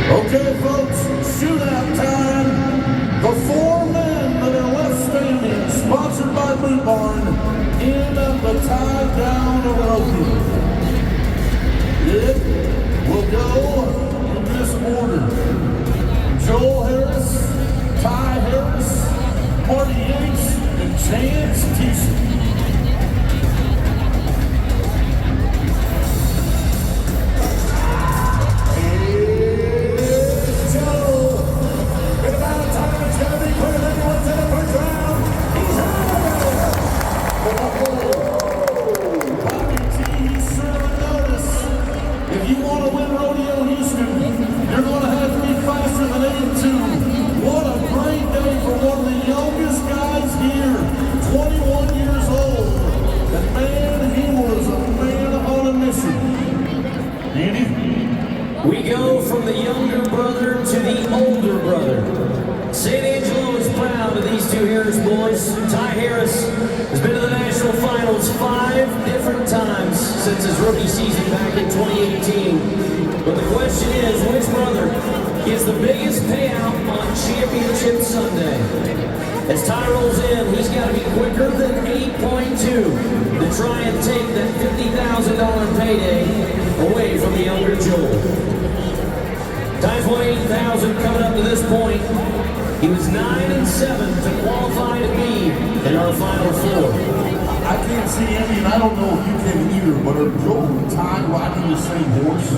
Okay, folks, shootout time. The four men that are left standing, sponsored by Boot Barn, in the tie down rodeo. It will go in this order: Joel Harris, Ty Harris, Marty Yates, and Chance Thiessen. If you want to win Rodeo Houston, you're going to have to be faster than 8-2. What a great day for one of the youngest guys here, 21 years old. And man, he was a man on a mission. Andy? We go from the younger brother to the older brother. St. Angelo is proud of these two Harris boys. Ty Harris has been to the national finals 5 different times since his rookie season back in 2018. But the question is, which brother gets the biggest payout on Championship Sunday? As Ty rolls in, he's got to be quicker than 8.2 to try and take that $50,000 payday away from the younger Joel. Ty's won $8,000 coming up to this point. He was 9-7 to qualify to be in our Final Four. I can't see Andy, and I don't know if you can either, but are Joel and Ty riding the same horse?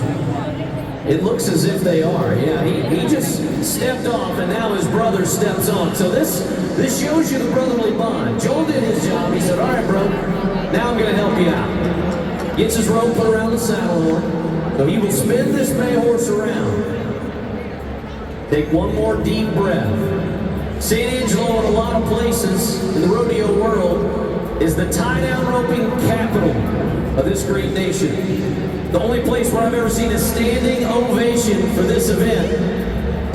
It looks as if they are, yeah. He just stepped off, and now his brother steps on. So this shows you the brotherly bond. Joel did his job. He said, all right, bro, now I'm going to help you out. Gets his rope put around the saddle horn. So he will spin this bay horse around. Take one more deep breath. St. Angelo, in a lot of places in the rodeo world, is the tie-down roping capital of this great nation. The only place where I've ever seen a standing ovation for this event,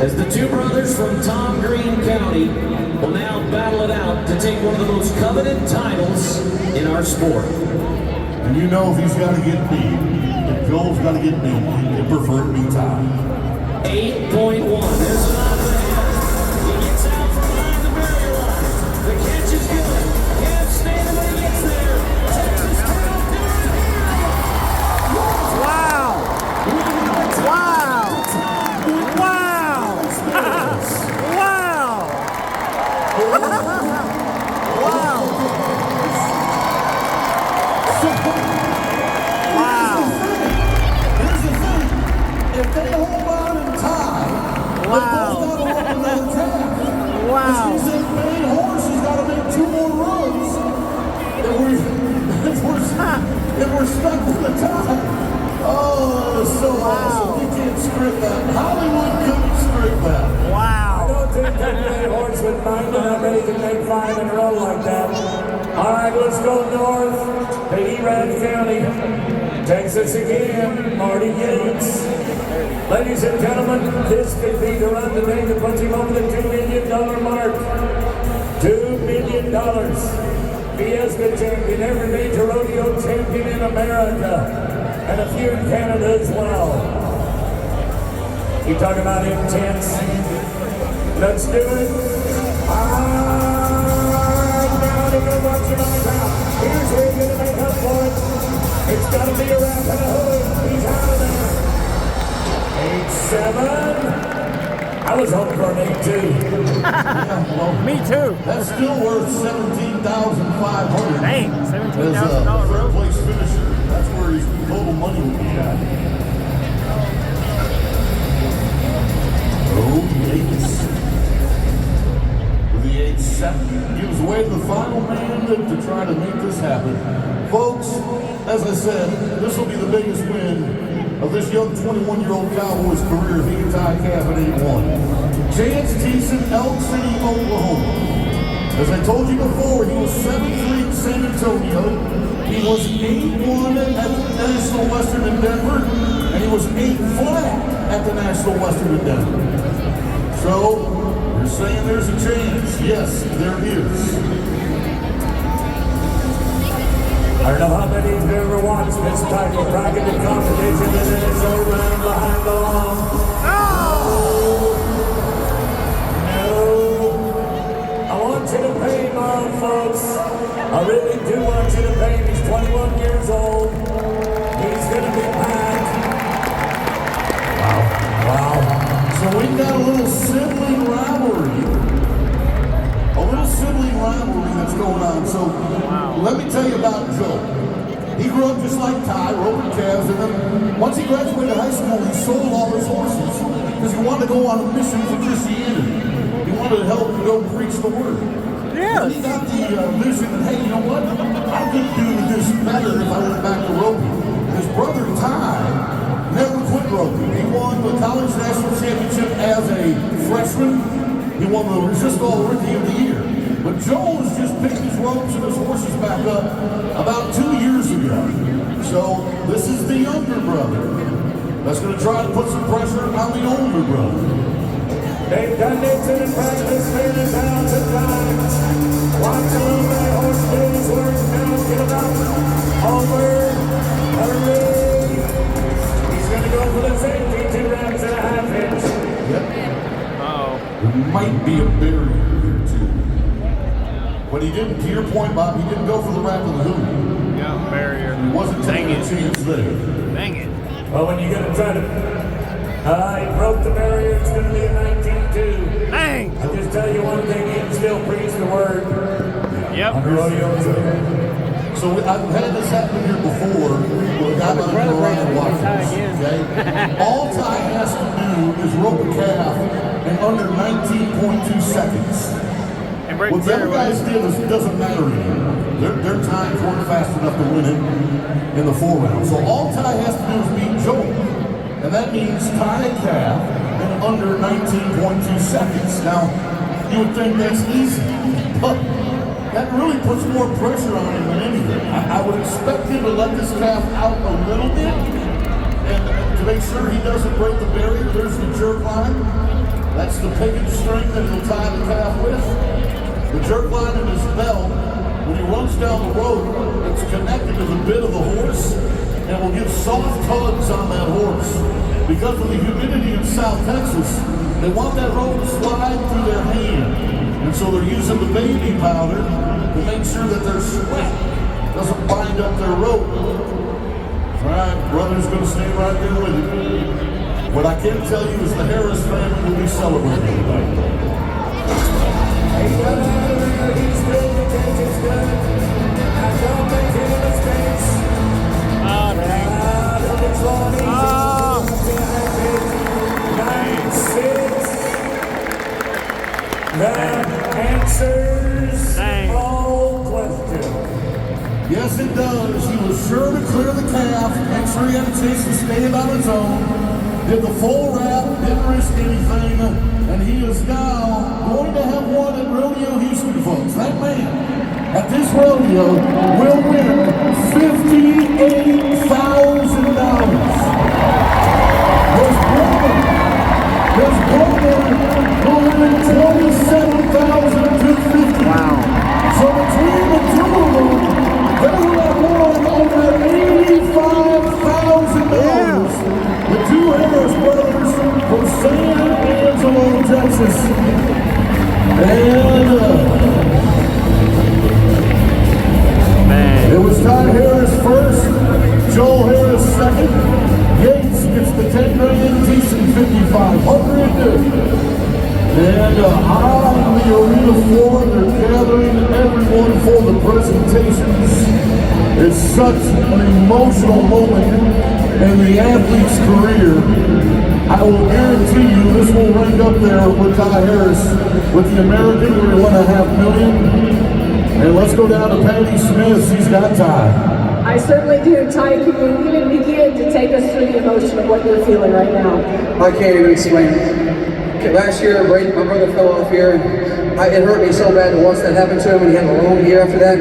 as the two brothers from Tom Green County will now battle it out to take one of the most coveted titles in our sport. And you know if he's got to get beat, if Joel's got to get beat, he'd prefer it be Ty. 8.1. There's an on the head. He gets out from behind the barrier line. The catch is good. Can't stand it when he gets there. Texas tail doing it. Wow! Wow! Wow! Wow! Wow! Wow! Here's the thing. If they hold on and tie, Wow! Wow! Which means that main horse has got to make 2 more runs if we're stuck with the tie. Oh, it's so awesome. We can't script that. Hollywood couldn't script that. Wow! I don't think that main horse would mind it. I'm ready to make 5 in a row like that. All right, let's go north to Erath County. Texas again, Marty Yates. Ladies and gentlemen, this could be the run today to put him over the $2 million mark. $2 million. Fiesta champion, every major rodeo champion in America, and a few in Canada as well. You talk about intense. Let's do it. Now to go watch him on the ground. Here's where he's going to make up for it. It's got to be a wrap and a hood. He's out of there. 8-7. I was hoping for an 8-2. Me too. That's still worth $17,500. Dang, As $17,000 a rope. third place finisher. That's where his total money would be at. Oh, Yates. With the 8-7. Gives way to the final man to try to make this happen. Folks, as I said, this will be the biggest win of this young 21-year-old Cowboys career if he can tie calf at 8-1. Chance Thiessen, Elk City, Oklahoma. As I told you before, he was 7-3 in San Antonio. He was 8-1 at the National Western in Denver, and he was 8-flat at the National Western in Denver. So, you're saying there's a chance. Yes, there is. I don't know how many of you ever watched this type of bracket competition, and then it's all around behind the lawn. we've got a little sibling rivalry. A little sibling rivalry that's going on. So let me tell you about Joe. He grew up just like Ty, roping calves, and then once he graduated high school, he sold all his horses because he wanted to go on a mission for Christianity. He wanted to help go preach the word. Yes. And he got the vision that, hey, you know what? I could do this better if I went back to roping. His brother Ty never quit roping. He won the college national championship as a freshman. He won the Resist All Rookie of the Year. But Joel has just picked his ropes and his horses back up about 2 years ago. So this is the younger brother that's going to try to put some pressure on the older brother. They've done this in practice many pounds of time. Watch a little bit of horse do his work. Now get him up. Over. Hurry. He's going to go for the safety. 2 rounds and a half inch. Yep. Uh-oh. There might be a barrier here too. But he didn't, to your point, Bob, he didn't go for the wrap of the hoop. Yeah, barrier. He wasn't taking a chance there. Dang it. Well, when you're going to try to... he broke the barrier. It's going to be a 19-2. Dang. I'll just tell you one thing. He can still preach the word. Yep. On rodeo. So I've had this happen here before with a guy by the name of Ryan Watkins. Okay? All Ty has to do is rope a calf in under 19.2 seconds. And break What the the other barrier. guys did doesn't matter anymore. Their times weren't fast enough to win it in the 4 rounds. So all Ty has to do is beat Joel. And that means tie a calf in under 19.2 seconds. Now, you would think that's easy, but that really puts more pressure on him than anything. I would expect him to let this calf out a little bit and to make sure he doesn't break the barrier. There's the jerk line. That's the picket string that he'll tie the calf with. The jerk line in his belt, when he runs down the road, it's connected to the bit of the horse and will give soft tugs on that horse. Because of the humidity in South Texas, they want that rope to slide through their hand. And so they're using the baby powder to make sure that their sweat doesn't bind up their rope. All right, brother's going to stay right there with you. What I can tell you is the Harris family will be celebrating tonight. He's got out of there. He's still the catch is good. Now don't make any mistakes. Oh, dang. Don't get drawn easy. Oh. 9-6. That answers Dang. all questions. Yes, it does. He was sure to clear the calf, make sure he had a chance to stand on his own, did the full wrap, didn't risk anything, and he is now going to have won at Rodeo Houston, folks. That man at this rodeo will win $58,000. His brother will win $27,250. Wow. So between the two of them, they will have won over $85,000. The two Harris brothers from San Angelo, Texas. And Man. it was Ty Harris first, Joel Harris second. Yates gets the 10 grand, Thiessen 5,500. And on the arena floor, they're gathering everyone for the presentations. It's such an emotional moment in the athlete's career. I will guarantee you this will rank up there with Ty Harris, with the American $1.5 million. And let's go down to Patty Smith. She's got Ty. I certainly do. Ty, can you even begin to take us through the emotion of what you're feeling right now? I can't even explain it. Last year, my brother fell off here, and it hurt me so bad to watch that happen to him, and he had a long year after that.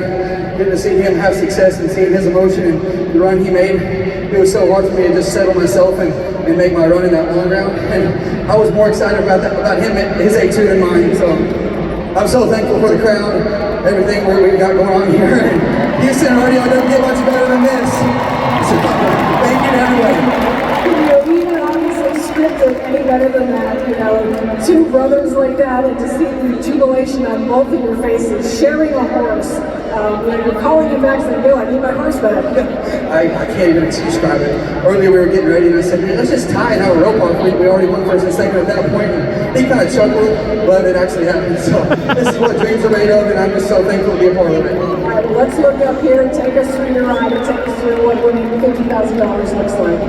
Getting to see him have success and seeing his emotion and the run he made, it was so hard for me to just settle myself and make my run in that long round. And I was more excited about him at his age too than mine. So I'm so thankful for the crowd, everything we've got going on here. And Houston Rodeo doesn't get much better than this. So thank you to everybody. We would obviously scripted any better than that, you know, two brothers like that, and to see the jubilation on both of your faces, sharing a horse You're calling him back saying, Bill, I need my horse back. I can't even describe it. Earlier we were getting ready and I said, man, let's just tie and have a rope off. We already won first and second at that point. And he kind of chuckled, but it actually happened. So this is what dreams are made of, and I'm just so thankful to be a part of it. All right, well, let's look up here and take us through your ride and take us through what winning $50,000 looks like.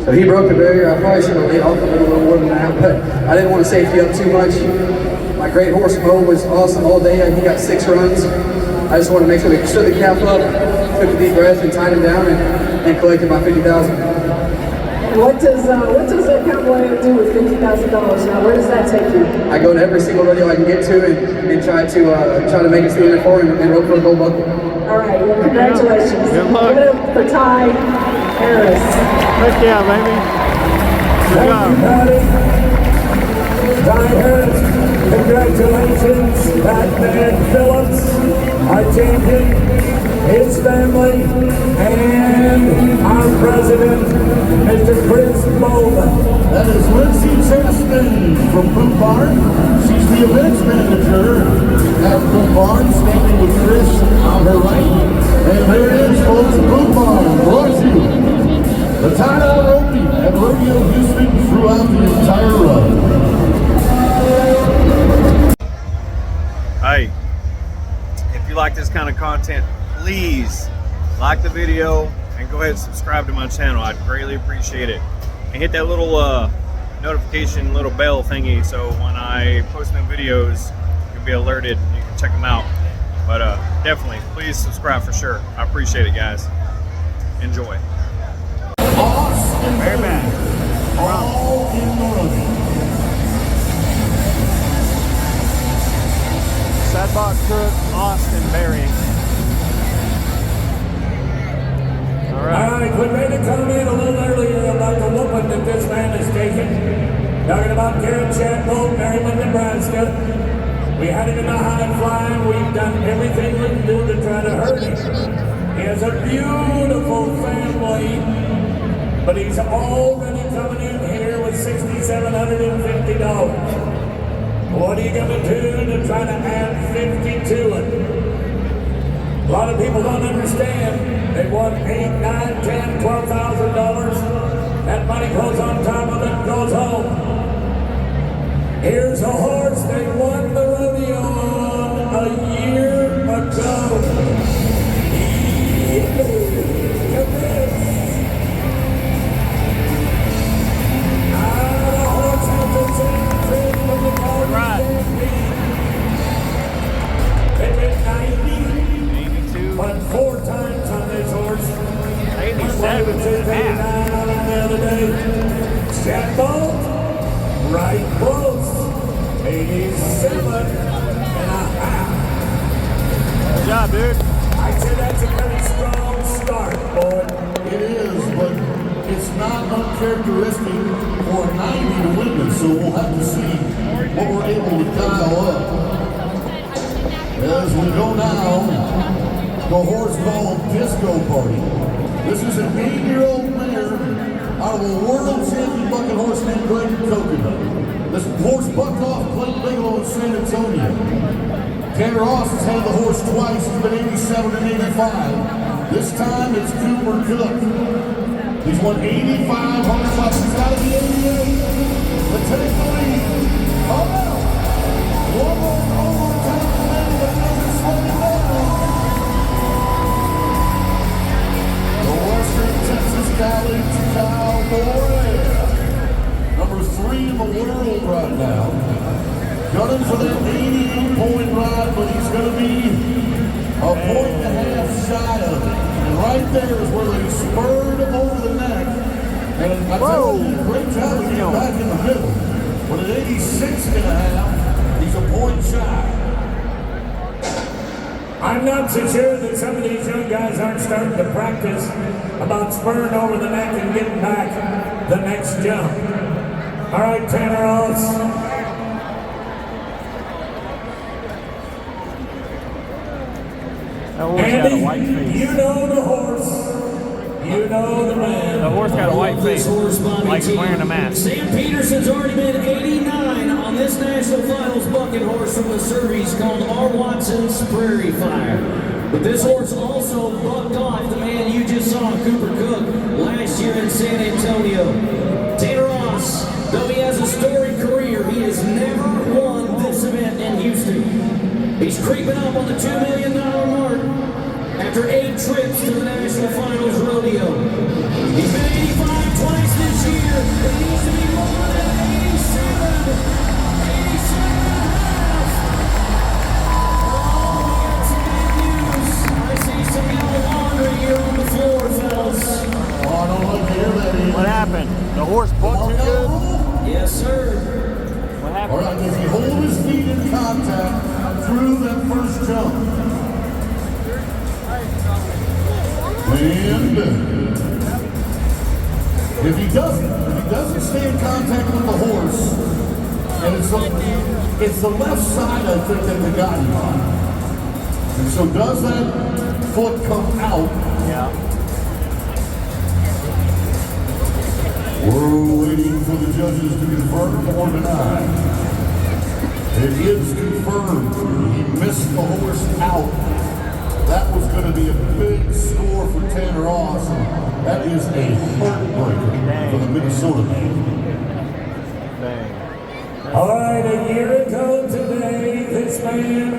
So he broke the barrier. I probably should have laid off a little more than that, but I didn't want to safety up too much. My great horse Mo was awesome all day. He got 6 runs. I just wanted to make sure we stood the calf up, took a deep breath, and tied him down, and collected my $50,000. What does that cowboy do with $50,000 now? Where does that take you? I go to every single rodeo I can get to and try to make it to the end for and rope for a gold buckle. All right, well, congratulations. Good luck. Give it up for Ty Harris. Heck yeah, baby. Good job. Ty Harris, congratulations, Batman Phillips, our champion, his family, and our president, Mr. Chris Bowman. That is Lindsay Chastain from Boot Barn. She's the events manager at Boot Barn, standing with Chris on her right. And there it is, folks, Boot Barn brought you the tie-down roping at Rodeo Houston throughout the entire run. Hey, if you like this kind of content, please like the video and go ahead and subscribe to my channel. I'd greatly appreciate it. And hit that little notification, little bell thingy, so when I post new videos, you'll be alerted and you can check them out. But definitely, please subscribe for sure. I appreciate it, guys. Enjoy. Bareback. All in the running. Sadbox Crook, Austin, Berry. All right, we made a comment a little earlier about the whooping that this man has taken. Talking about Garrett Chadbolt, Maryland, Nebraska. We had him in the high flying. We've done everything we can do to try to hurt him. He has a beautiful family. But he's already coming in here with $6,750. What are you going to do to try to add 50 to it? A lot of people don't understand. They won $8, $9, $10, $12,000. That money goes on top of it, goes home. Here's a horse they won the rodeo on a year ago. Won 4 times on this horse. 87 and a half. On it the other day. Chadbolt, right close. 87 and a half. Good job, dude. I'd say that's a pretty strong start, boy. It is, but it's not uncharacteristic for a 90 to win this, so we'll have to see what we're able to dial up. As we go now, the horse called Disco Party. This is an 8-year-old mare out of a world champion bucket horse named Greg Coconut. This horse bucked off Clayton Bigelow in San Antonio. Tanner Ross has had the horse twice. He's been 87 and 85. This time it's Cooper Cook. He's won $8,500. He's got to be 88 to take the lead. Oh no! One more overtime win, but it doesn't slow him down. The Western Texas Valley Cowboy, number 3 in the world right now. Gunning for that 88-point ride, but he's going to be a point and a half shy of it. And right there is where they spurred him over the neck. And I tell you, great job to get back in the middle. But at 86 and a half, he's a point shy. I'm not so sure that some of these young guys aren't starting to practice about spurring over the neck and getting back the next jump. All right, Tanner Ross. That horse had a white face. You know the horse. You know the man. The horse got a white face, Horse body like team. wearing a mask. Sam Peterson's already been 89 on this national finals bucket horse from the Surveys called R. Watson's Prairie Fire. But this horse also bucked off the man you just saw, Cooper Cook, last year in San Antonio. Tanner Ross, though he has a storied career, he has never won this event in Houston. He's creeping up on the $2 million mark after 8 trips to the National Finals Rodeo. He's been 85 twice this year. It needs to be more than 87. 87 and a half. Oh, we got some bad news. I see some yellow laundry here on the floor, fellas. Oh, I don't like to hear that. What happened? The horse bucked too good? Yes, sir. What All happened? right, does he hold his feet in contact through that first jump? And if he doesn't stay in contact with the horse, and it's the left side, I think, that they got him on. And so does that foot come out? Yeah. We're waiting for the judges to confirm or deny. It is confirmed. He missed the horse out. That was going to be a big score for Tanner Ross. That is a heartbreaker for the Minnesota man. Dang. All right, a year ago today, this man,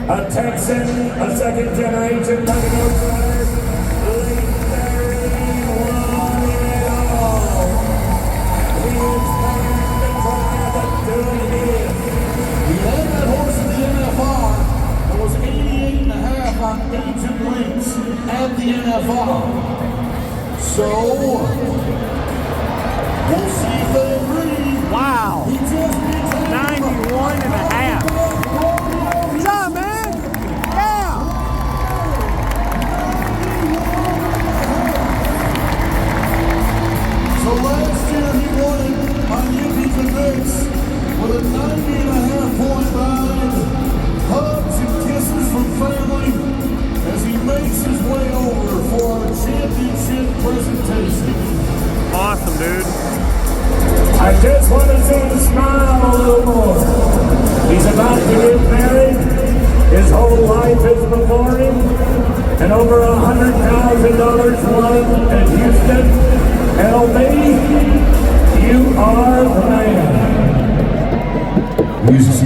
a Texan, a second-generation Rodeo rider, legendary, won it all. He is planned to try to do it again. He had that horse in the NFR. It was 88.5 on agent links at the NFR. So, we'll see if they agree. Wow. He just needs 91 and a half. What's up, man? Yeah! So last year he won it on Yippee the Mix with a 90.5 point ride. Hugs and kisses from family as he makes his way over for our championship presentation. Awesome, dude. I just want to see him smile a little more. He's about to get married. His whole life is before him. And over $100,000 won at Houston. LB, you are the man.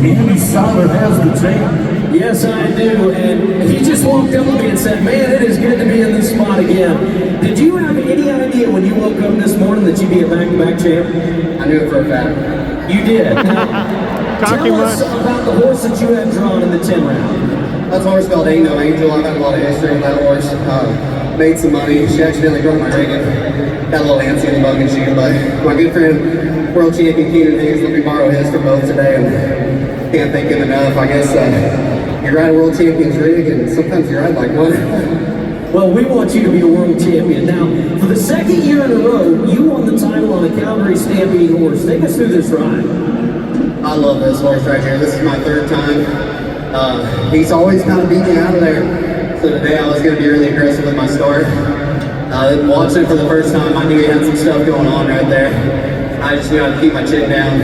Andy Siler has the tape. Yes, I do. And he just walked up to me and said, man, it is good to be in this spot again. Did you have any idea when you woke up this morning that you'd be a back-to-back champ? I knew it for a fact. You did. Now, Cocky tell us much. about the horse that you had drawn in the 10 round. That's a horse called Ain't No Angel. I've had a lot of history with that horse. Made some money. She accidentally broke my rein. Got a little antsy in the bucket shoe, but my good friend, world champion Keenan Hayes, let me borrow his for both today, and can't thank him enough. I guess you ride a world champion's rig, and sometimes you ride like one. Well, we want you to be a world champion. Now, for the second year in a row, you won the title on a Calgary Stampede horse. Take us through this ride. I love this horse right here. This is my third time. He's always kind of beat me out of there. So today I was going to be really aggressive with my start. Watching it for the first time, I knew he had some stuff going on right there. I just knew how to keep my chin down,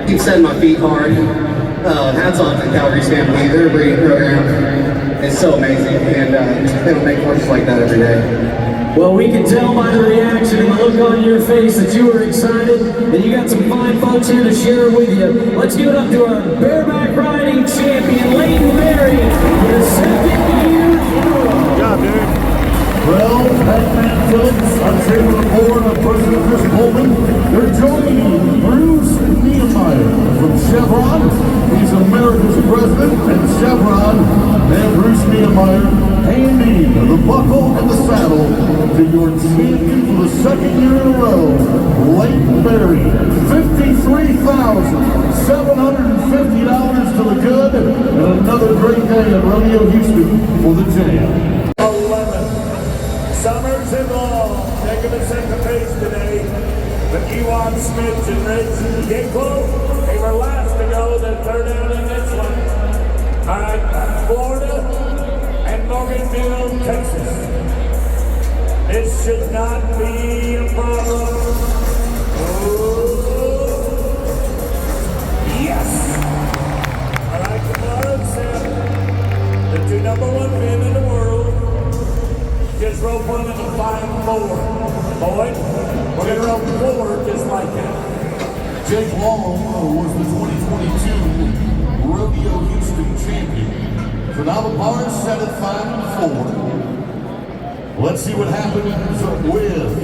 keep setting my feet hard. Hats off to Calgary Stampede. Their breeding program is so amazing, and they don't make horses like that every day. Well, we can tell by the reaction and the look on your face that you were excited, and you got some fine folks here to share with you. Let's give it up to our bareback riding champion, Leighton Berry, for the second year in a row. Good job, dude. Well, Pac-Man Phillips, our chairman of the board, our president Chris Coleman, they're joining Bruce Nehemiah from Chevron. He's America's president, and Chevron and Bruce Nehemiah handing the buckle and the saddle to your champion for the second year in a row, Leighton Berry. $53,750 to the good, and another great day at Rodeo Houston for the jam. 11. Summers and Long taking us at the pace today. But Ewan Smith and Rich Ginkle, they were last to go. They're down in this one. All right, Florida and Morganville, Texas. This should not be a problem. Oh, yes. All right, come on, Sam. The two #1 men in the world just rope one in the 5-4. Boy, we're gonna rope 4 just like that. Jake Long was the 2022 Rodeo Houston champion. So now the bar is set at 5-4. Let's see what happens with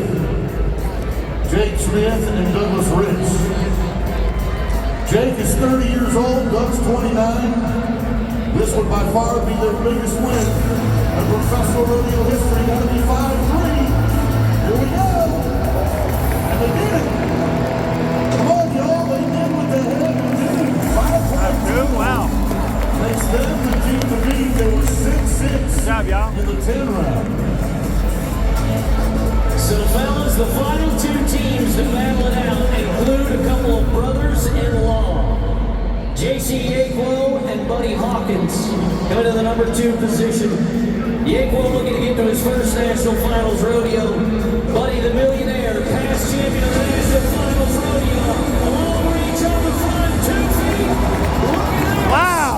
Jake Smith and Douglas Rich. Jake is 30 years old, Doug's 29. This would by far be their biggest win in professional rodeo history. That'll be 5-3. Here we go. And they did it. Come on, y'all. They did what they had to do. 5-3. Wow. Makes them the team to beat. They were 6-6 Good job, y'all. in the 10 round. So, fellas, the final 2 teams to battle it out include a couple of brothers-in-law, J.C. Yakwo and Buddy Hawkins, coming to the #2 position. Yakwo looking to get to his first national finals rodeo. Buddy, the millionaire, past champion of the national finals rodeo. A long reach on the front, 2 feet. Look at that. Wow.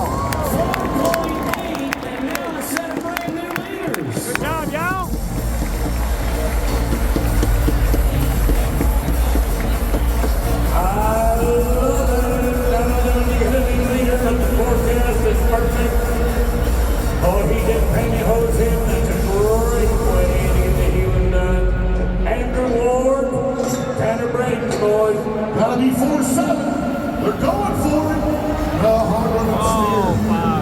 4.8, and now a set of brand new leaders. Good job, y'all. I love it. You're gonna be leader, but the forecast is perfect. Oh, he didn't pantyhose him. That's a great way to get the healing done. Andrew Ward, Tanner Brayton, boys. Gotta be 4-7. They're going for it. The hard running steer. Wow.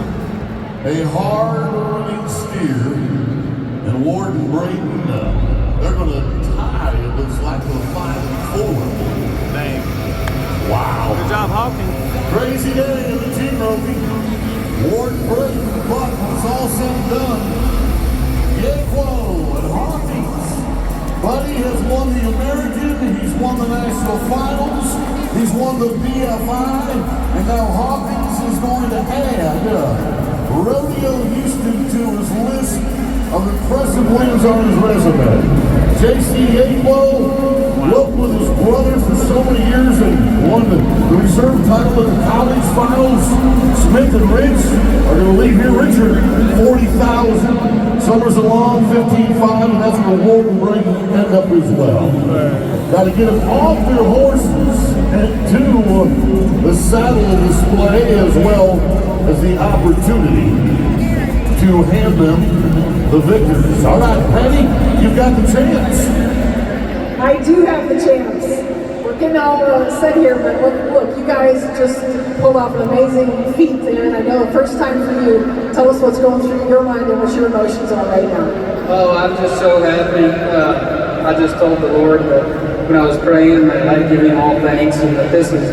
A hard running steer. And Ward and Brayton, they're going to tie. It looks like the 5-4. Dang. Wow. Good job, Hawkins. Crazy day in the team roping. Ward and Brayton, but when it's all said and done, Yakwo and Hawkins. Buddy has won the American, he's won the national finals, he's won the BFI, and now Hawkins is going to add Rodeo Houston to his list of impressive wins on his resume. J.C. Yakwo worked with his brother for so many years and won the reserve title in the college finals. Smith and Rich are going to leave here richer, 40,000. Summers along, 15.5, and that's where Ward and Brayton end up as well. Got to get them off their horses and to the saddle display as well as the opportunity to hand them the victors. All right, Patty, you've got the chance. I do have the chance. We're getting all set here, but look, you guys just pulled off an amazing feat there, and I know first time for you. Tell us what's going through your mind and what your emotions are right now. Oh, I'm just so happy. I just told the Lord that when I was praying that I'd give him all thanks, and that this is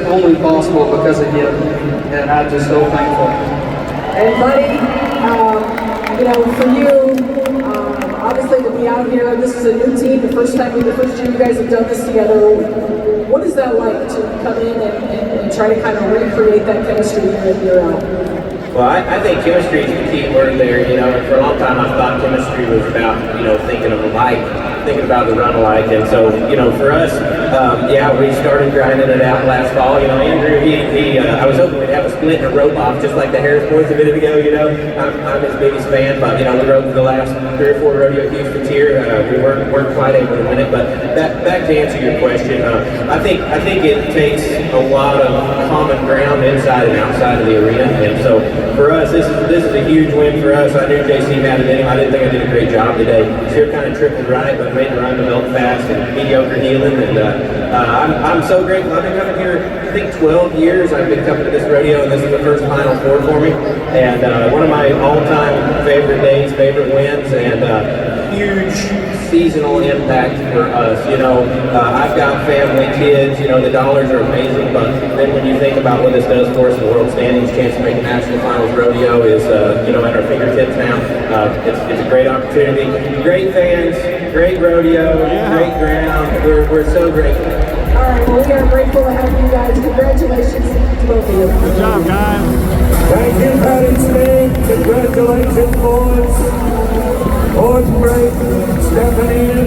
only possible because of him, and I'm just so thankful. And Buddy, for you, obviously to be out here, this is a new team, the first year you guys have done this together. What is that like to come in and try to kind of recreate that chemistry year in, year out? Well, I think chemistry is the key word there, and for a long time I thought chemistry was about, thinking of alike, thinking about the run alike, and so, for us, we started grinding it out last fall. Andrew, I was hoping we'd have a split and a rope off, just like the Harris boys a minute ago, I'm his biggest fan, but, we rode the last 3 or 4 Rodeo Houstons here. We weren't quite able to win it, but back to answer your question, I think it takes a lot of common ground inside and outside of the arena, and so for us, this is a huge win for us. I knew JC had it in him. I didn't think I did a great job today. Still kind of tripped it right, but made the run to melt fast and mediocre healing, and I'm so grateful. I've been coming here, I think 12 years I've been coming to this rodeo, and this is the first Final Four for me, and one of my all-time favorite days, favorite wins, and huge seasonal impact for us. I've got family, kids, the dollars are amazing, but then when you think about what this does for us in the world standings, chance to make a national finals rodeo is, at our fingertips now. It's a great opportunity. Great fans, great rodeo, great ground. We're so grateful. All right, well, we are grateful to have you guys. Congratulations to both of you. Good job, guys. Thank you, Patty Smith. Congratulations, boys. Fourth break, stepping in,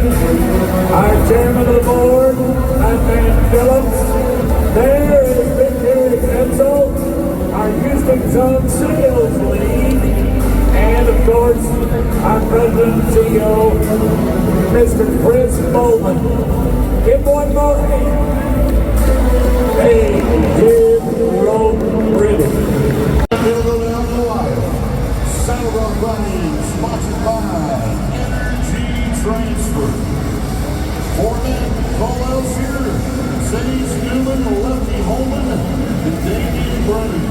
our chairman of the board, Van Phillips. There is Big Gary Edsel, our Houston Zone sales lead. And of course, our president and CEO, Mr. Chris Bowman. Give one more hand. Hey, Jim Rope Ribbon. We'll go down the wire. Saddle Rock Running, sponsored by Energy Transfer. For men, Cole Elsier, Sage Newman, Lefty Holman, and Damian Brennan.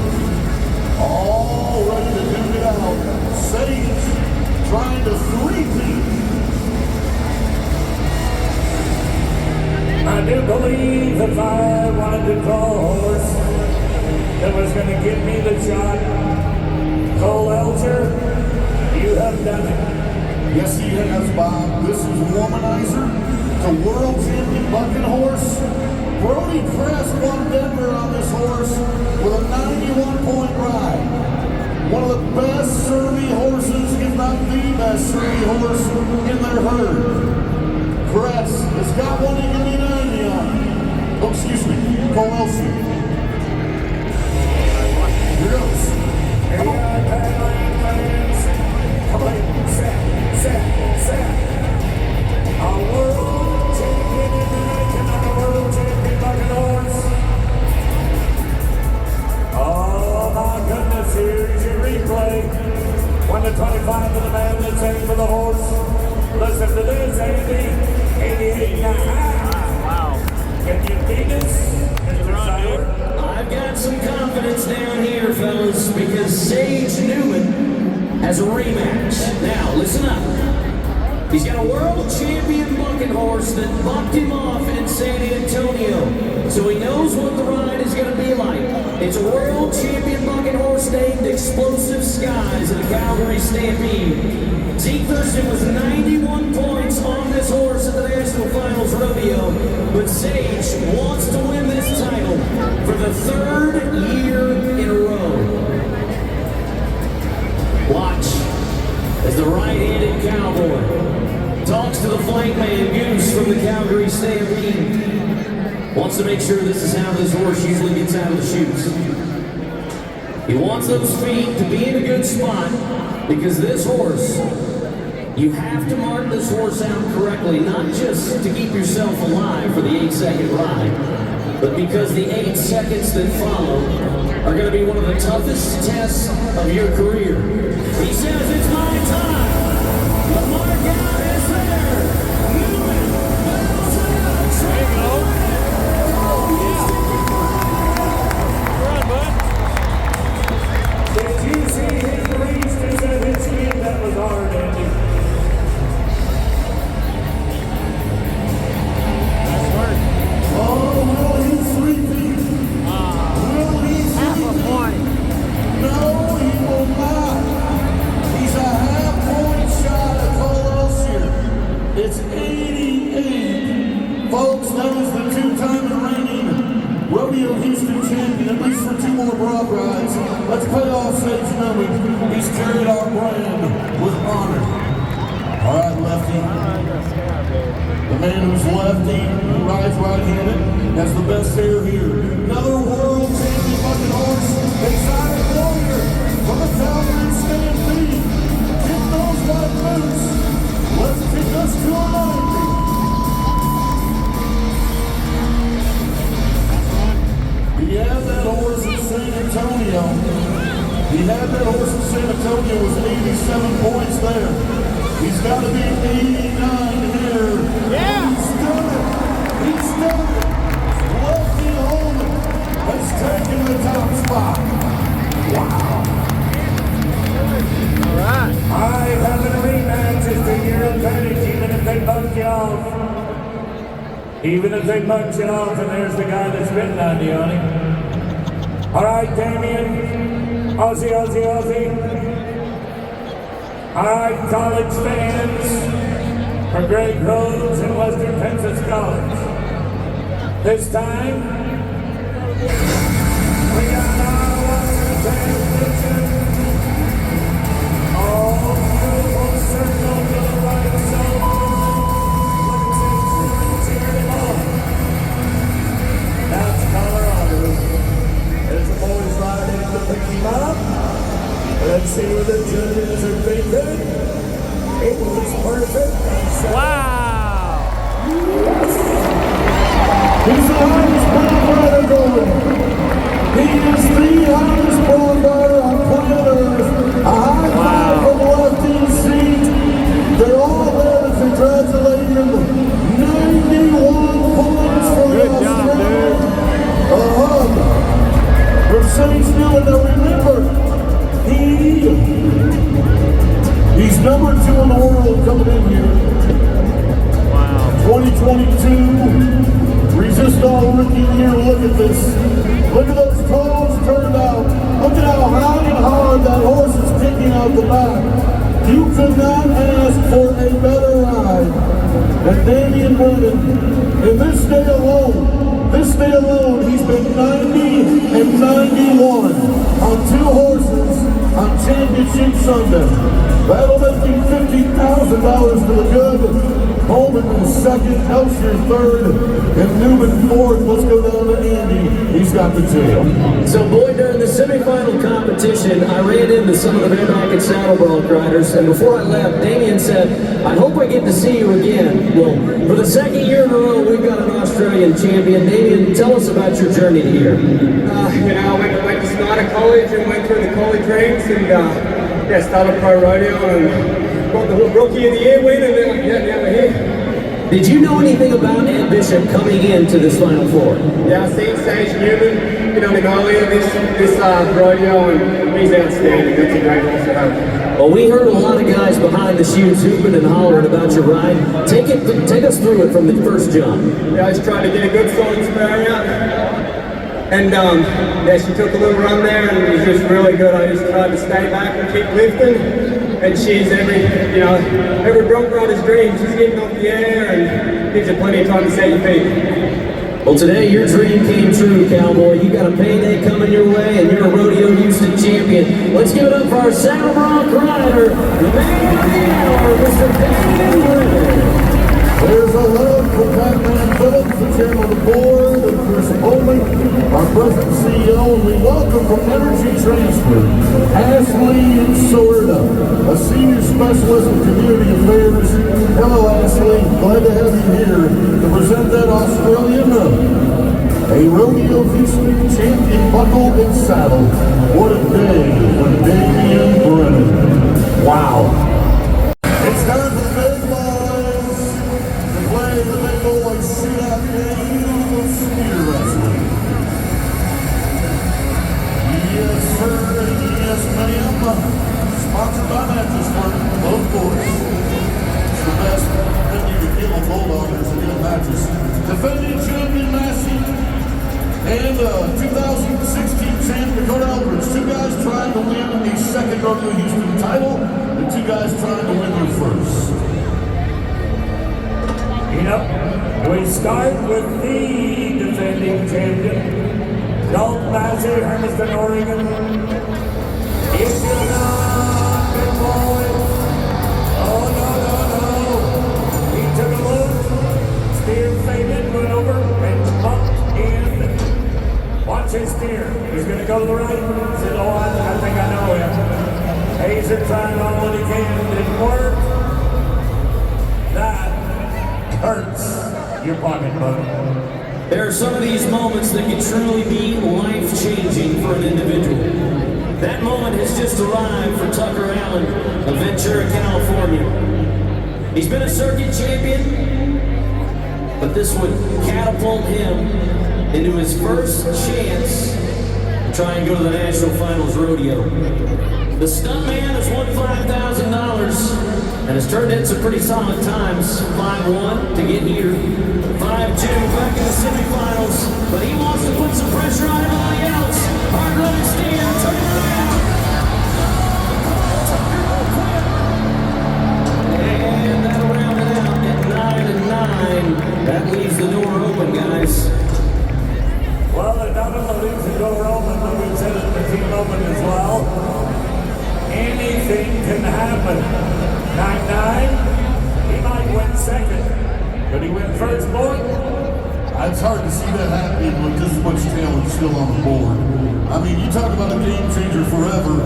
All ready to duke it out. Sage trying to three-peat. I do believe if I wanted to call a horse that was going to give me the shot, Cole Elcher, you have done it. Yes, he has, Bob. This is Womanizer, the world champion bucking horse. Brody Crest won Denver on this horse with a 91-point ride. One of the best Survey horses, if not the best Survey horse in their herd. Crest has got one he can be 90 on. Oh, excuse me, Cole Elsie. Here goes. Here we are, fans. Come on, set. A world champion in the night, and a world champion bucking horse. Oh my goodness, here's your replay. 1 to 25 for the man that's aiming for the horse. Listen to this, Andy. 88 and a half. Wow. Can you beat this? Mr. Sire? I've got some confidence down here, fellas, because Sage Newman has a rematch. Now, listen up. He's got a world champion bucking horse that bucked him off in San Antonio, so he knows what the ride is going to be like. It's a world champion bucking horse named Explosive Skies in the Calgary Stampede. Zeke Thurston was 91 points on this horse at the National Finals Rodeo, but Sage wants to win this title for the third year in a row. Watch as the right-handed cowboy talks to the flank man Goose from the Calgary Stampede. Wants to make sure this is how this horse usually gets out of the chutes. He wants those feet to be in a good spot because this horse, you have to mark this horse out correctly, not just to keep yourself alive for the 8-second ride, but because the 8 seconds that follow are going to be one of the toughest tests of your career. He says, it's my time. The mark out is there. Newman battles it out. There you go. Run, bud. Did you see his reach to set his skin? That was hard, Andy. Nice work. Oh, will he three-peat? Will he Half a three-peat? point. No, he will not. He's a half-point shot at Cole Elsier. It's 88. Folks, that is the two-time reigning Rodeo Houston champion, at least for 2 more broad rides. Let's pay off Sage Newman. He's carried our brand with honor. All right, Lefty. The man who's lefty, who rides right-handed, has the best hair here. Another world champion bucking horse, exotic warrior from the Calgary Stampede. Kick those white boots. Let's kick us to a 90. He had that horse in San Antonio. Was 87 points there. He's got to be 89 here. Yeah. He's done it. He's done it. Lefty Holman has taken the top spot. Wow. All right. I have a rematch is to your advantage, even if they bump you off. Even if they bump you off, and there's the guy that's been 90 on him. All right, Damien. Aussie. All right, college fans. For Greg Rhodes and Western Texas College. This time, we got our Washington. Oh, beautiful circle. Let's see what the judges are thinking. It was perfect. Wow! He's the hardest bronc rider going. He is the hardest bronc rider on planet Earth. A high five from Lefty's seat. They're all there to congratulate him. 91 points for the Australian. A hug from St. Stewart. Now remember, he's number 2 in the world coming in here. Wow. 2022. Resist all rookie year. Look at this. Look at those toes turned out. Look at how high and hard that horse is kicking out the back. You could not ask for a better ride than Damian Brennan. In this day alone, he's been 90 and 91 on 2 horses on Championship Sunday. That'll make him $50,000 to the good. Holman is second, Elshire third, and Newman fourth. Let's go down to Andy. He's got the tail. So, boy, during the semifinal competition, I ran into some of the Bareback and saddle bronc riders, and before I left, Damien said, I hope I get to see you again. Well, for the second year in a row, we've got an Australian champion. Damien, tell us about your journey to here. I went to Snyder College and went through the college ranks and started pro rodeo and got the Rookie of the Year win, and then now we're here. Did you know anything about Ed Bishop coming into this Final Four? Yeah, I've seen Sage Newman, earlier this rodeo, and he's outstanding. That's a great horse to have. Well, we heard a lot of guys behind the chutes hooping and hollering about your ride. Take us through it from the first jump. Yeah, I just tried to get a good solid spur out. And she took a little run there and it was just really good. I just tried to stay back and keep lifting. And she's every bronc rider's dream. She's getting off the air and gives you plenty of time to set your feet. Well, today your dream came true, Cowboy. You got a payday coming your way and you're a Rodeo Houston champion. Let's give it up for our saddle bronc rider, the man of the hour, Mr. Damian Brennan. There's a hug from Batman Phillips, the chairman of the board, and Chris Bowman, our president CEO, and we welcome from Energy Transfer, Ashley Sorda, a senior specialist in community affairs. Hello, Ashley. Glad to have you here to present that Australian a Rodeo Houston champion buckle and saddle. What a day for Damian Brennan. Wow. It's time for the big boys to play the big boys shootout game of spear wrestling. Yes, sir, and yes, ma'am. Sponsored by Mattress Firm, of course. It's the best venue to kill a bulldog is to get a mattress. Defending champion Massey and 2016 champ Dakota Eldridge. 2 guys trying to win the second Rodeo Houston title, and 2 guys trying to win their first. We start with the defending champion, Dalton Massey, Hermiston, Oregon. If you're not big boy, oh no. He took a look, steer faded, went over, and bumped in. Watch his steer. He's going to go to the right. Said, oh, I think I know him. Hazer trying all that he can. Didn't work. That hurts your pocketbook. There are some of these moments that can truly be life-changing for an individual. That moment has just arrived for Tucker Allen of Ventura, California. He's been a circuit champion, but this would catapult him into his first chance to try and go to the National Finals Rodeo. The stuntman has won $5,000 and has turned in some pretty solid times. 5-1 to get here, 5-2 back in the semifinals, but he wants to put some pressure on everybody else. Hard-running steer, turn it around. And that'll round it out at 9-9. That leaves the door open, guys. Well, it not only leaves the door open, but we've said it the team open as well. Anything can happen. 9-9, he might win second. Could he win first, boy? I It's hard to see that happening with this much talent still on the board. I mean, you talk about a game changer forever.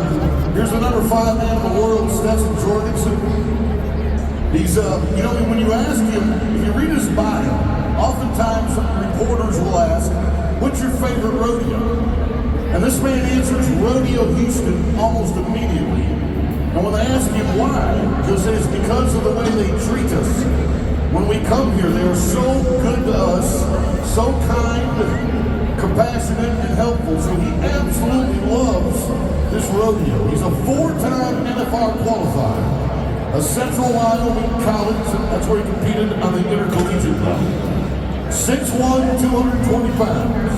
Here's the number 5 man in the world, Stetson Jorgensen. He's, you know, when you ask him, if you read his bio, oftentimes reporters will ask, what's your favorite rodeo? And this man answers Rodeo Houston almost immediately. And when they ask him why, he'll say it's because of the way they treat us. When we come here, they are so good to us, so kind, compassionate, and helpful. So he absolutely loves this rodeo. He's a 4-time NFR qualifier, a Central Wyoming College, that's where he competed on the intercollegiate level. 6'1", 220 pounds.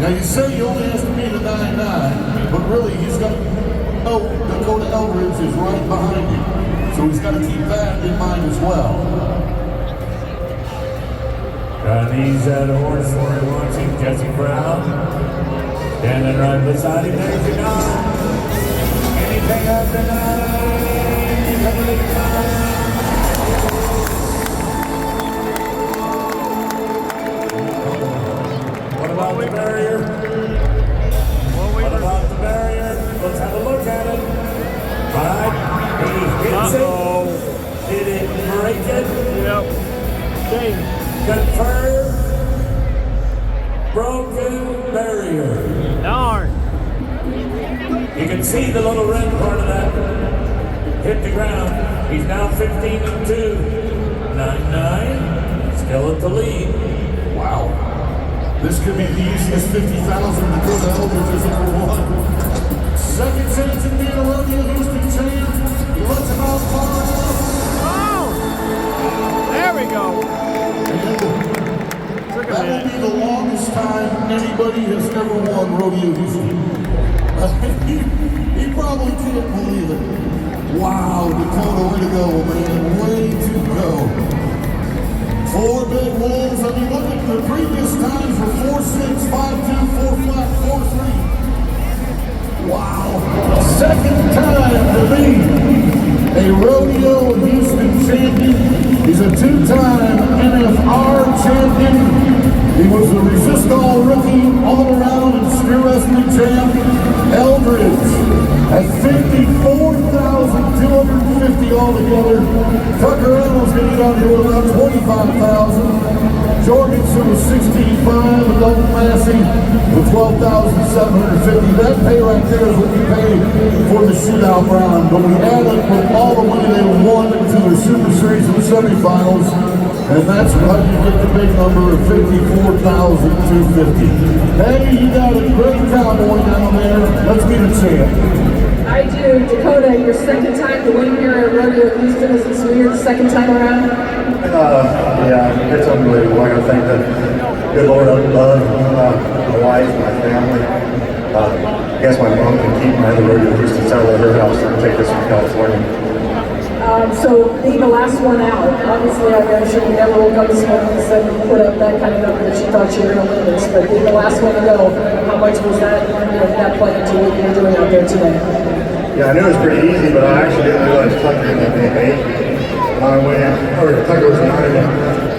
Now you say he only has to beat a 9'9", but really he's got Dakota Eldridge is right behind him. So he's got to keep that in mind as well. He's at a horse for him watching Jesse Brown. Standing right beside him, there's your 9. Anything after 9, What about the barrier? What about the barrier? Let's have a look at it. All right, he hits it. Did it break it? Yep. Okay. Confirm. Broken barrier. Darn. You can see the little red part of that hit the ground. He's now 15-2. 9-9. Still at the lead. Wow. This could be the easiest 50,000 Dakota Eldridge has ever won. Second chance at being a Rodeo Houston champ. He lets him out far enough. Oh! There we go. That will be the longest time anybody has ever won Rodeo Houston. He probably can't believe it. Wow, Dakota, way to go, man. Way to go. 4 big wins. I mean, look at the previous times were 4-6, 5-2, 4-flat, 4-3. Wow. Second time to be a Rodeo Houston champion. He's a 2-time NFR champion. He was the Resist All rookie, all-around and steer wrestling champ. Eldridge at 54,250 altogether. Tucker Reynolds getting down here with about 25,000. Jorgensen was 16.5, adult Massey with 12,750. That pay right there is what we paid for the shootout round. But we added with all the money they won to the Super Series and semifinals. And that's how you get the big number of 54,250. Hey, you got a great cowboy down there. Let's meet a champ. I do. Dakota, your second time to win here at Rodeo Houston. Is this weird second time around? Yeah, it's unbelievable. I gotta thank the good Lord up above, my wife, my family. I guess my mom can keep my other Rodeo Houston out of her house and take this from California. So being the last one out, obviously I mentioned you never woke up this morning and said you put up that kind of number that you thought you were going to win this, but being the last one to go, how much was that, that play into what you were doing out there today? Yeah, I knew it was pretty easy, but I actually didn't realize Tucker was going to be 8. When I went, or Tucker was 9.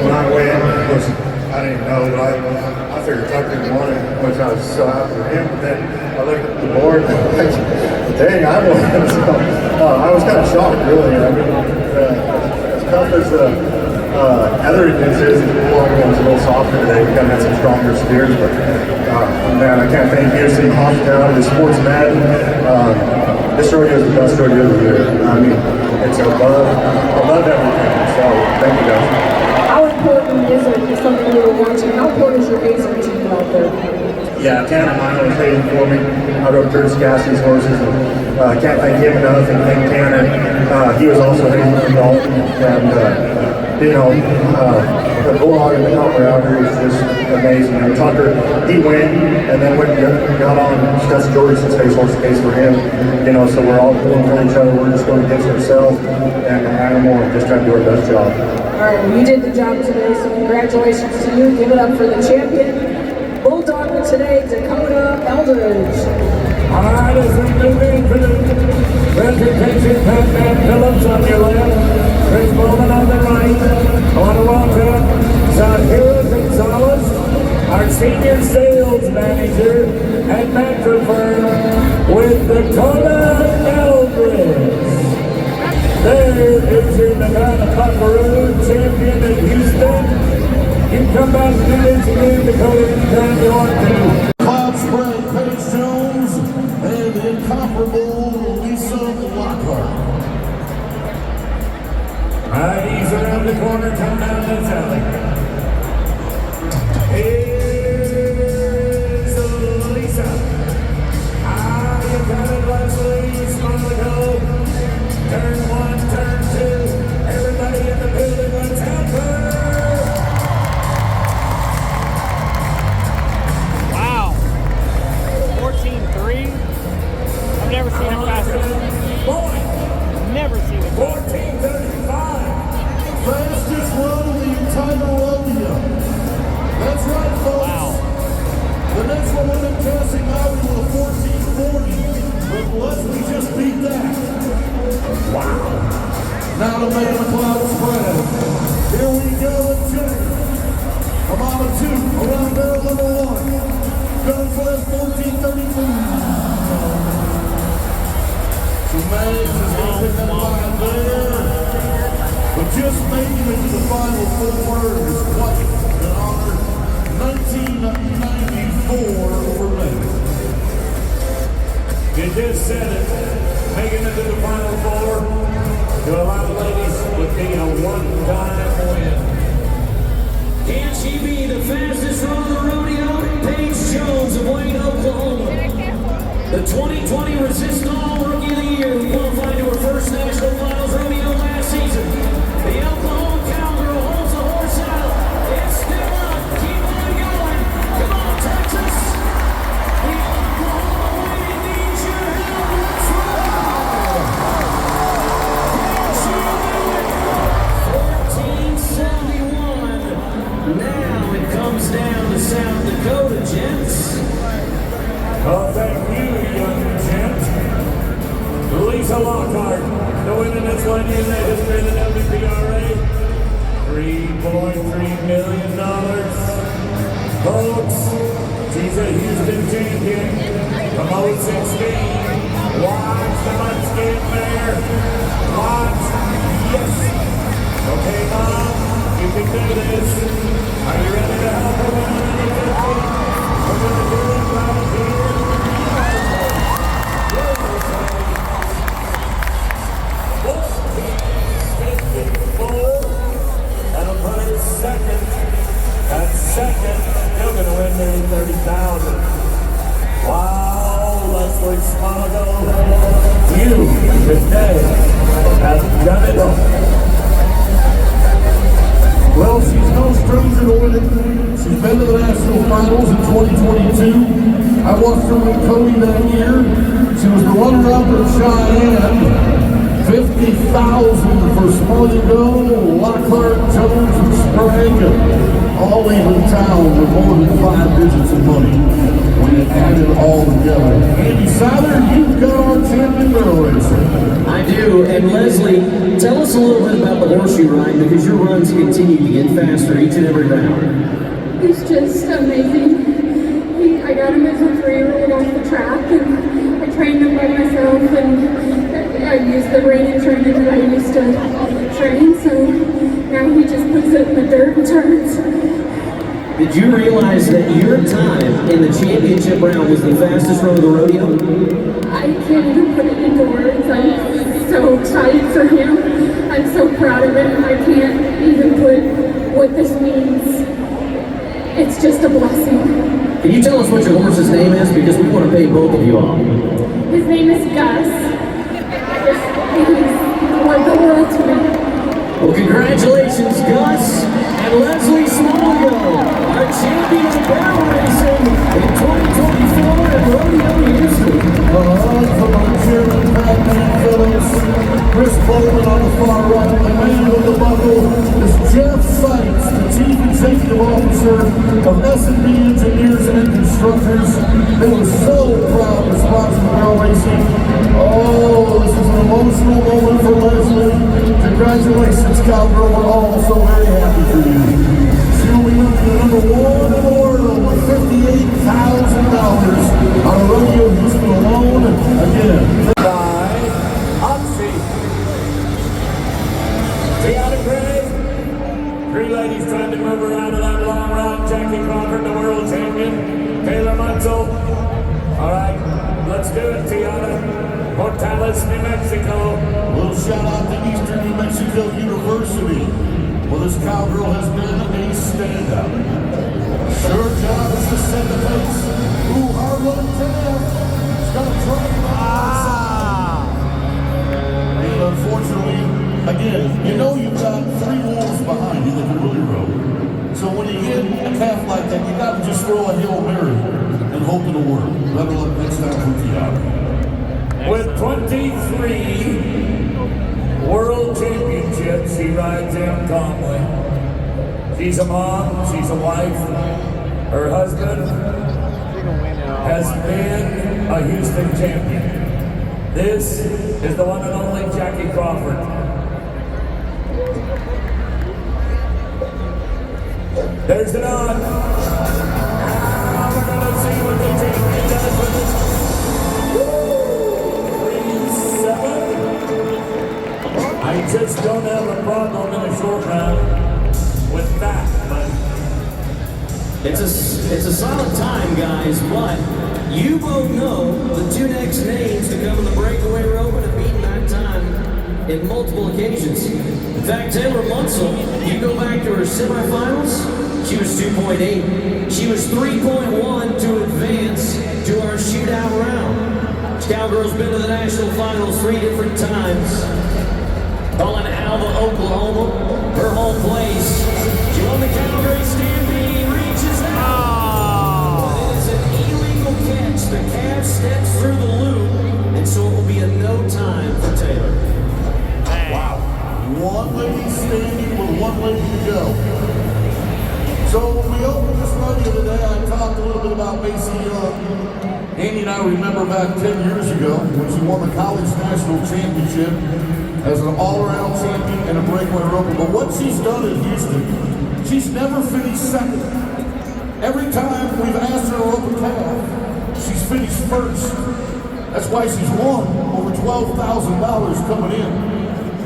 When I went, I didn't even know, but I figured Tucker won it, which I was so happy for him. But then I looked at the board and I was like, dang, I won. So, I was kind of shocked, really. I mean, as tough as other events is, the longer one was a little softer today. We kind of had some stronger steers, but man, I can't thank you. Seeing hospitality, the sports med. This rodeo is the best rodeo of the year. I mean, it's above everything. So, thank you guys. How important is it, for something you were watching, how important is your hazing team out there? Yeah, Tanner Mine was hazing for me. I rode Curtis Cassidy's horses, and can't thank him enough, and thank Tanner. He was also hazing for Dalton, and the Bulldog and the Copper out here is just amazing. And Tucker, he went, and then went and got on Stetson Jorgensen's face horse case for him. So we're all pulling for each other. We're just going against ourselves and the animal and just trying to do our best job. All right, well, you did the job today, so congratulations to you. Give it up for the champion, Bulldog today, Dakota Eldridge. All right, as we move into the presentation, Pat Phillips on your left, Chris Bowman on the right. I want to welcome Zahira our senior sales manager and mattress firm with Dakota Eldridge. There is your Nevada Buckaroo champion in Houston. You can come back and do this again, Dakota, anytime you want to. Cloud Spread, Paige Jones, and the incomparable Lisa Lockhart. Right, he's around the corner, come down this alley. Here's Lisa. You got it, Leslie. Small go. Turn one, turn two. Everybody in the building, let's help her. Wow. 14-3. I've never seen it faster. Never seen it faster. 14:35. Fastest run of the entire rodeo. That's right, folks. Wow. The next one we're passing out with a 14:40, but Leslie just beat that. Wow. Now to make the Cloud Spread. Here we go again. A mile 2, around barrel number 1. Going for that 14:33. So Mays is going to pick that line there. But just making it to the final four is quite an honor. 1994 for Mays. You just said it. Making it to the final four. To a lot of ladies would be a one-time win. Can she be the fastest run of the rodeo? Paige Jones of Wayne, Oklahoma. The 2020 Resist All Rookie of the Year who qualified to her first national finals rodeo last season. The Oklahoma cowgirl holds the horse out. It's still up. Keep on going. Come on, Texas. The Oklahoma lady needs your help. Let's roll. Can she do it? 14:71. Now it comes down to South Dakota, gents. Oh, thank you, young gent. Lisa Lockhart, the winningest lady in the history of the WPRA. $3.3 million. Folks, she's a Houston champion from 016. Watch the Buckskin Bear. Watch. Yes. Okay, Mom, you can do this. Are you ready to help her win the 50? We're going to do it right here. That'll put her second. At second, you're going to win nearly 30,000. Wow, Leslie Smonago. You today have done it all. Well, she's no stranger to winning. She's been to the national finals in 2022. I watched her win Cody that year. She was the runner-up in Cheyenne. 50,000 for Smalley Go, Lockhart, Jones, and Sprague. All leaving town with more than 5 digits of money when you add it all together. Andy Seiler, you've got our champion barrel racer. I do, and Leslie, tell us a little bit about the horse you ride, because your runs continue to get faster each and every round. He's just amazing. I got him as a 3-year-old off the track, and I trained him by myself, and I used the reining training that I used to train, so now he just puts it in the dirt and turns. Did you realize that your time in the championship round was the fastest run of the rodeo? I can't even put it into words. I'm so excited for him. I'm so proud of it. I can't even put what this means. It's just a blessing. Can you tell us what your horse's name is? Because we want to pay both of you off. His name is Gus. He's worth the world to me. Well, congratulations, Gus and Leslie Smonago, our champion of barrel racing in 2024 at Rodeo history. From our chairman, Pat Phillips, Chris Coleman on the far right, the man with the buckle is Jeff Seitz, the Chief Executive Officer of S&B Engineers and Constructors. They were so proud to sponsor barrel racing. Oh, this is an emotional moment for Leslie. Congratulations, Cowgirl. We're all so very happy for you. She'll be moving to number 1 in the world. Sure job is to set the pace. Ooh, hard running calf. He's got to try it outside. And unfortunately, again, you know you've got 3 wolves behind you that can really row. So when you get a calf like that, you got to just throw a Hail Mary and hope it'll work. Better luck next time for Tiago. With 23 World Championships, she rides in calmly. She's a mom, she's a wife. Her husband has been a Houston champion. This is the one and only Jackie Crawford. There's the nod. Now we're gonna see what the champion does with it. 3-7. I just don't have a problem in a short round with that, but it's a solid time, guys, but you both know the 2 next names to come in the breakaway rope and have beaten that time in multiple occasions. In fact, Taylor Munsell, you go back to her semifinals, she was 2.8. She was 3.1 to advance to our shootout round. This cowgirl's been to the national finals 3 different times. Calling Alva, Oklahoma, her home place. She won the Calgary Stampede, reaches out. But it is an illegal catch. The calf steps through the loop, and so it will be a no time for Taylor. Wow. One lady standing with one lady to go. So when we opened this rodeo today, I talked a little bit about Macy Young. Andy and I remember back 10 years ago when she won the college national championship as an all-around champion and a breakaway roper. But what she's done in Houston, she's never finished second. Every time we've asked her to rope a calf, she's finished first. That's why she's won over $12,000 coming in.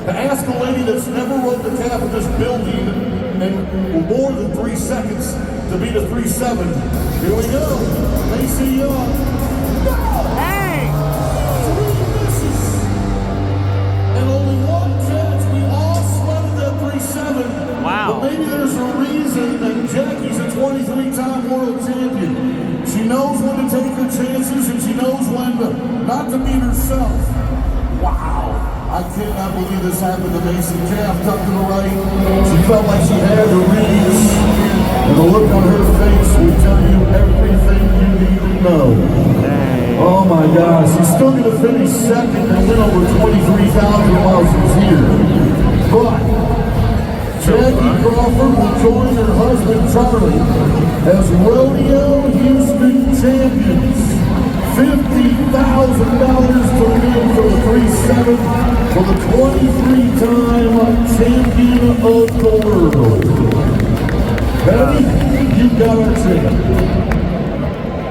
To ask a lady that's never roped a calf in this building and more than 3 seconds to beat a 3-7. Here we go. Macy Young. Hey! 3 misses. And only 1 catch. We all spotted that 3-7. Wow. But maybe there's a reason that Jackie's a 23-time world champion. She knows when to take her chances and she knows when to not to beat herself. Wow. I cannot believe this happened to Macy. Calf tucked to the right. She felt like she had to reach. And the look on her face will tell you everything you need to know. Oh my gosh, she's still going to finish second and win over 23,000 while she's here. But Jackie Crawford will join her husband Charlie as Rodeo Houston champions. $50,000 to win for the 3-7 for the 23-time champion of the world. Betty, you got our ticket.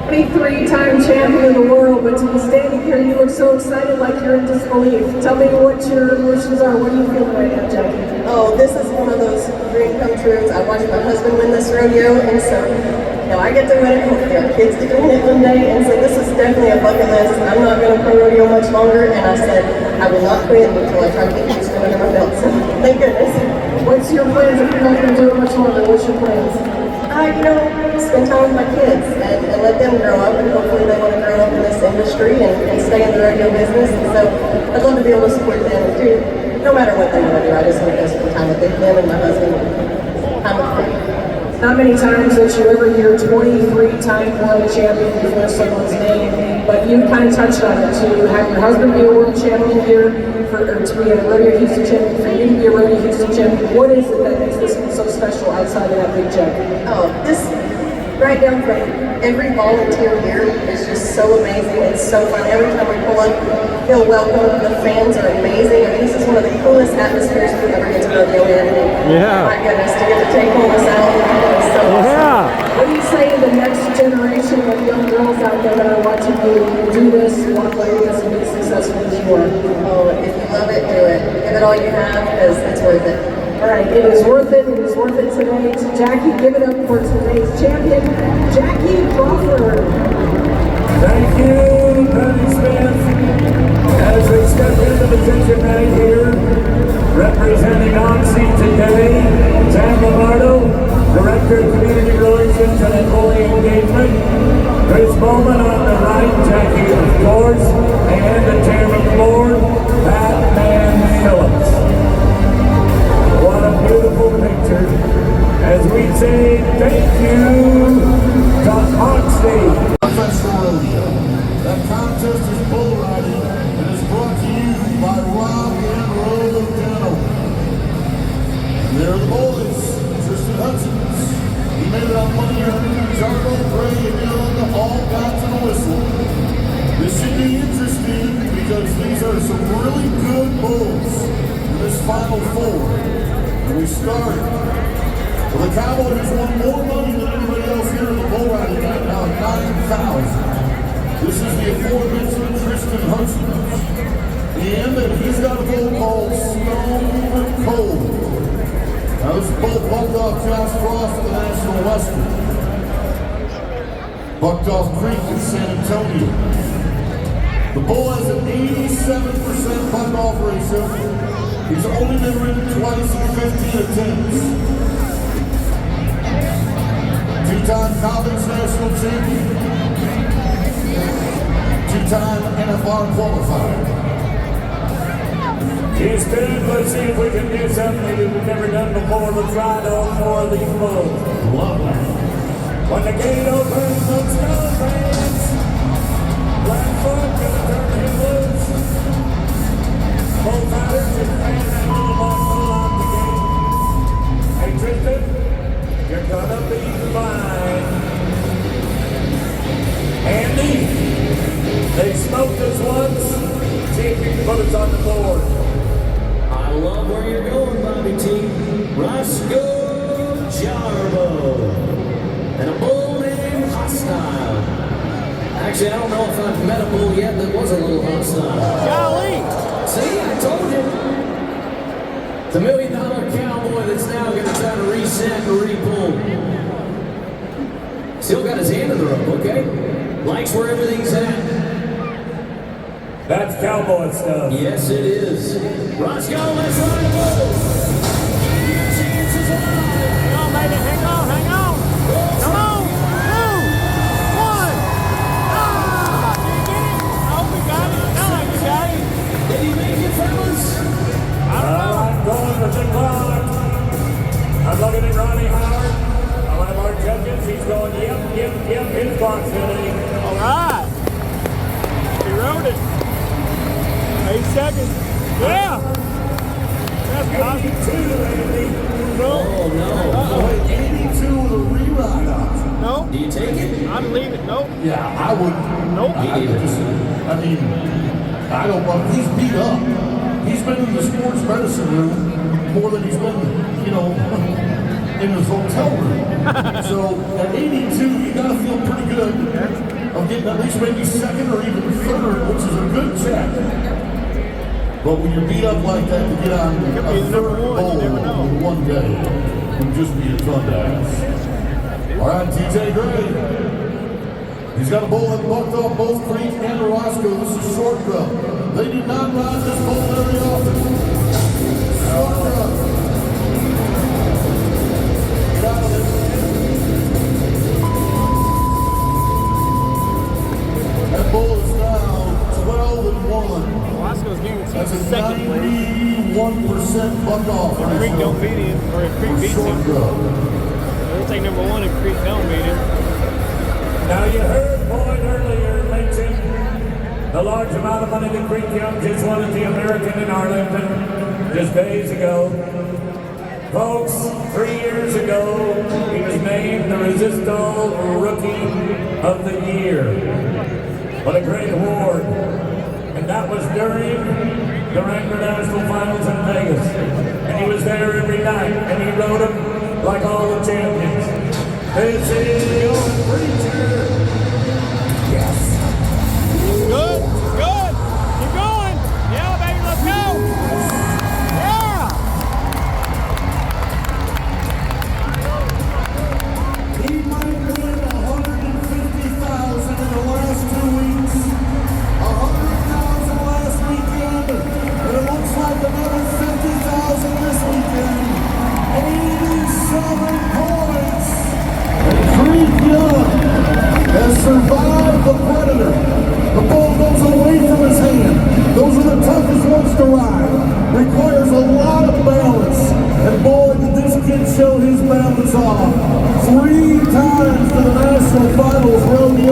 23-time champion of the world, but to be standing here, you look so excited like you're in disbelief. Tell me what your emotions are. What are you feeling right now, Jackie? Oh, this is one of those dream come trues. I watched my husband win this rodeo, and so I get to win it. Hopefully our kids get to win it one day, and so this is definitely a bucket list. I'm not going to play rodeo much longer, and I said I will not quit until I try to get Houston under my belt. So thank goodness. What's your plans if you're not going to do it much longer? What's your plans? Spend time with my kids and let them grow up, and hopefully they want to grow up in this industry and stay in the rodeo business. And so I'd love to be able to support them too, no matter what they want to do. I just want to spend time with them and my husband, time with them. Not many times that you ever hear 23-time world champion before someone's name, but you kind of touched on it to have your husband be a world champion here, or to be a Rodeo Houston champion, for you to be a Rodeo Houston champion. What is it that makes this one so special outside of that big check? Oh, this right down from every volunteer here is just so amazing. It's so fun. Every time we pull up, feel welcome. The fans are amazing. I mean, this is one of the coolest atmospheres we ever get to rodeo in. Yeah. My goodness, to get to take all this out is so awesome. What do you say to the next generation of young girls out there that are watching you do this, want to play this, and be successful as you are? Oh, if you love it, do it. Give it all you have, because it's worth it. All right, it is worth it. It is worth it today. So Jackie, give it up for today's champion, Jackie Crawford. thank you, Patty Smith. As we step into the judging night here, representing ONSI today, Sam Lombardo, Director of Community Professional Rodeo. That contest is bull riding and is brought to you by Rodeo. And there are the boys, Tristan Hudson's. He made it on one year, Jarbo, Gray, and Young all got to the whistle. This should be interesting because these are some really good bulls in this Final Four. And we start with a cowboy who's won more money than anybody else here in the bull riding right now, $9,000. This is the aforementioned Tristan Hudson. And he's got a bull called Stone Cold. Now this bull bucked off Josh Frost at the National Western. Bucked off Creek in San Antonio. The bull has an 87% buck off ratio. He's only been ridden twice in 15 attempts. Two-time college national champion. Two-time NFR qualifier. He's good. Let's see if we can do something that we've never done before. Let's ride on more of these bulls. When the gate opens, let's go, fans. Black foot, gonna turn him loose. Bull fighters and fans that little box on the gate. Hey, Tristan, you're gonna be fine. Andy, they smoked us once. See if you can put us on the board. I love where you're going, Bobby T. Roscoe Jarbo. And a bull named Hostile. Actually, I don't know if I've met a bull yet that was a little hostile. Golly! See, I told you. It's $1 million cowboy that's now going to try to reset and re-pull. Still got his hand in the rope, okay? Likes where everything's at. That's cowboy stuff. Yes, it is. Roscoe, let's ride a bull. Your chance is alive. Hang on, baby. Hang on, hang on. Come on. 2, 1. Ah! Did you get it? Oh, we got it. No, we got it. Did he make it, fellas? I don't know. I'm going for the clock. I'm looking at Ronnie Howard. One of our judges. He's going, yep. His clock's ready. All right. He rode it. 8 seconds. Yeah. That's awesome. 82, Andy. No. Oh, no. 82 with a reride option. No. Do you take it? I'd leave it. Nope. Yeah, I would. Nope. I mean, I don't want. He's beat up. He's been in the sports medicine room more than he's been, in his hotel room. So at 82, you got to feel pretty good of getting at least maybe second or even third, which is a good check. But when you're beat up like that, to get on a third bowl in one day would just be a ton to ask. All right, TJ Gray. He's got a bull that bucked off both Creek and Roscoe. This is short grub. They do not ride this bull very often. Short grub. Got it. That bull is now 12-1. Roscoe's guaranteed That's a second place. 91% buck off. If Creek don't beat him, or if Creek beats him, they'll take number 1 if Creek don't beat him. Now you heard Boyd earlier mention the large amount of money that Creek Young just won at the American in Arlington just days ago. Folks, 3 years ago, he was named the Resisto Rookie of the Year. What a great award. And that was during the Wrangler National Finals in Vegas. And he was there every night, and he rode them like all the champions. This is your preacher. Yes. Good, good. Keep going. Yeah, baby, let's go. Yeah. He might win $150,000 in the last 2 weeks. $100,000 last weekend. And it looks like another $50,000 this weekend. 87 points. And Creek Young has survived the predator. The ball goes away from his hand. Those are the toughest ones to ride. Requires a lot of balance. And boy, did this kid show his balance off. 3 times to the national finals, Rodeo.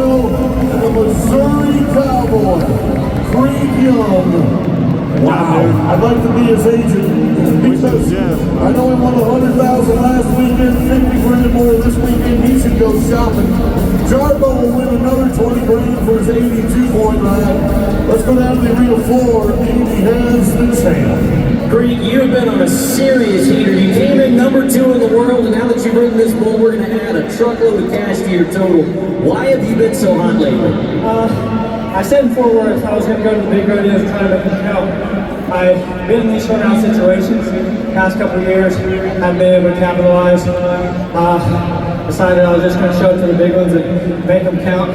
shopping. Jarbo will win another 20 grand for his 82-point ride. Let's go down to the arena floor. Andy has the champ. Creek, you've been on a serious heater. You came in number 2 in the world, and now that you've ridden this bull, we're going to add a truckload of cash to your total. Why have you been so hot lately? I said in Fort Worth I was going to go to the big rodeos and try to make them count. I've been in these showdown situations the past couple of years, haven't been able to capitalize. Decided I was just going to show it to the big ones and make them count.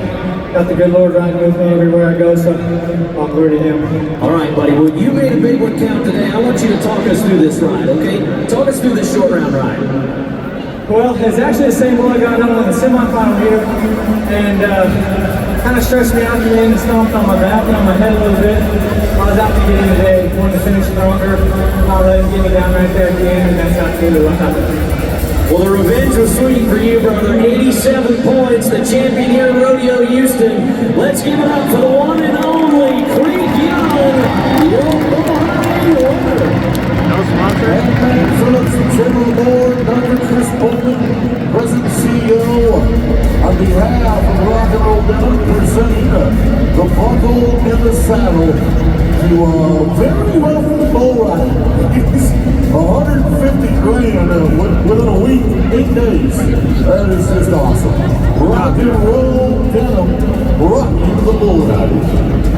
Got the good Lord riding with me everywhere I go, so all glory to Him. All right, buddy. Well, you made a big one count today. I want you to talk us through this ride, okay? Talk us through this short round ride. Well, it's actually the same bull I got on in the semifinal here, and kind of stressed me out at the end and stomped on my back and on my head a little bit. I was out to get in today, wanted to finish stronger, not letting him get me down right there at the end, and that's absolutely what happened. Well, the revenge was sweet for you, brother. 87 points, the champion here in Rodeo Houston. Let's give it up for the one and only Creek Young, your winner. No sponsor. And Phillips, the chairman of the board, Dr. Chris Bowman, President and CEO. On behalf of Rock and Roll Denim, presenting the buckle in the saddle to a very wealthy bull rider. 150 grand within a week, 8 days. That is just awesome. Rock and Roll Denim, rocking the bull riding.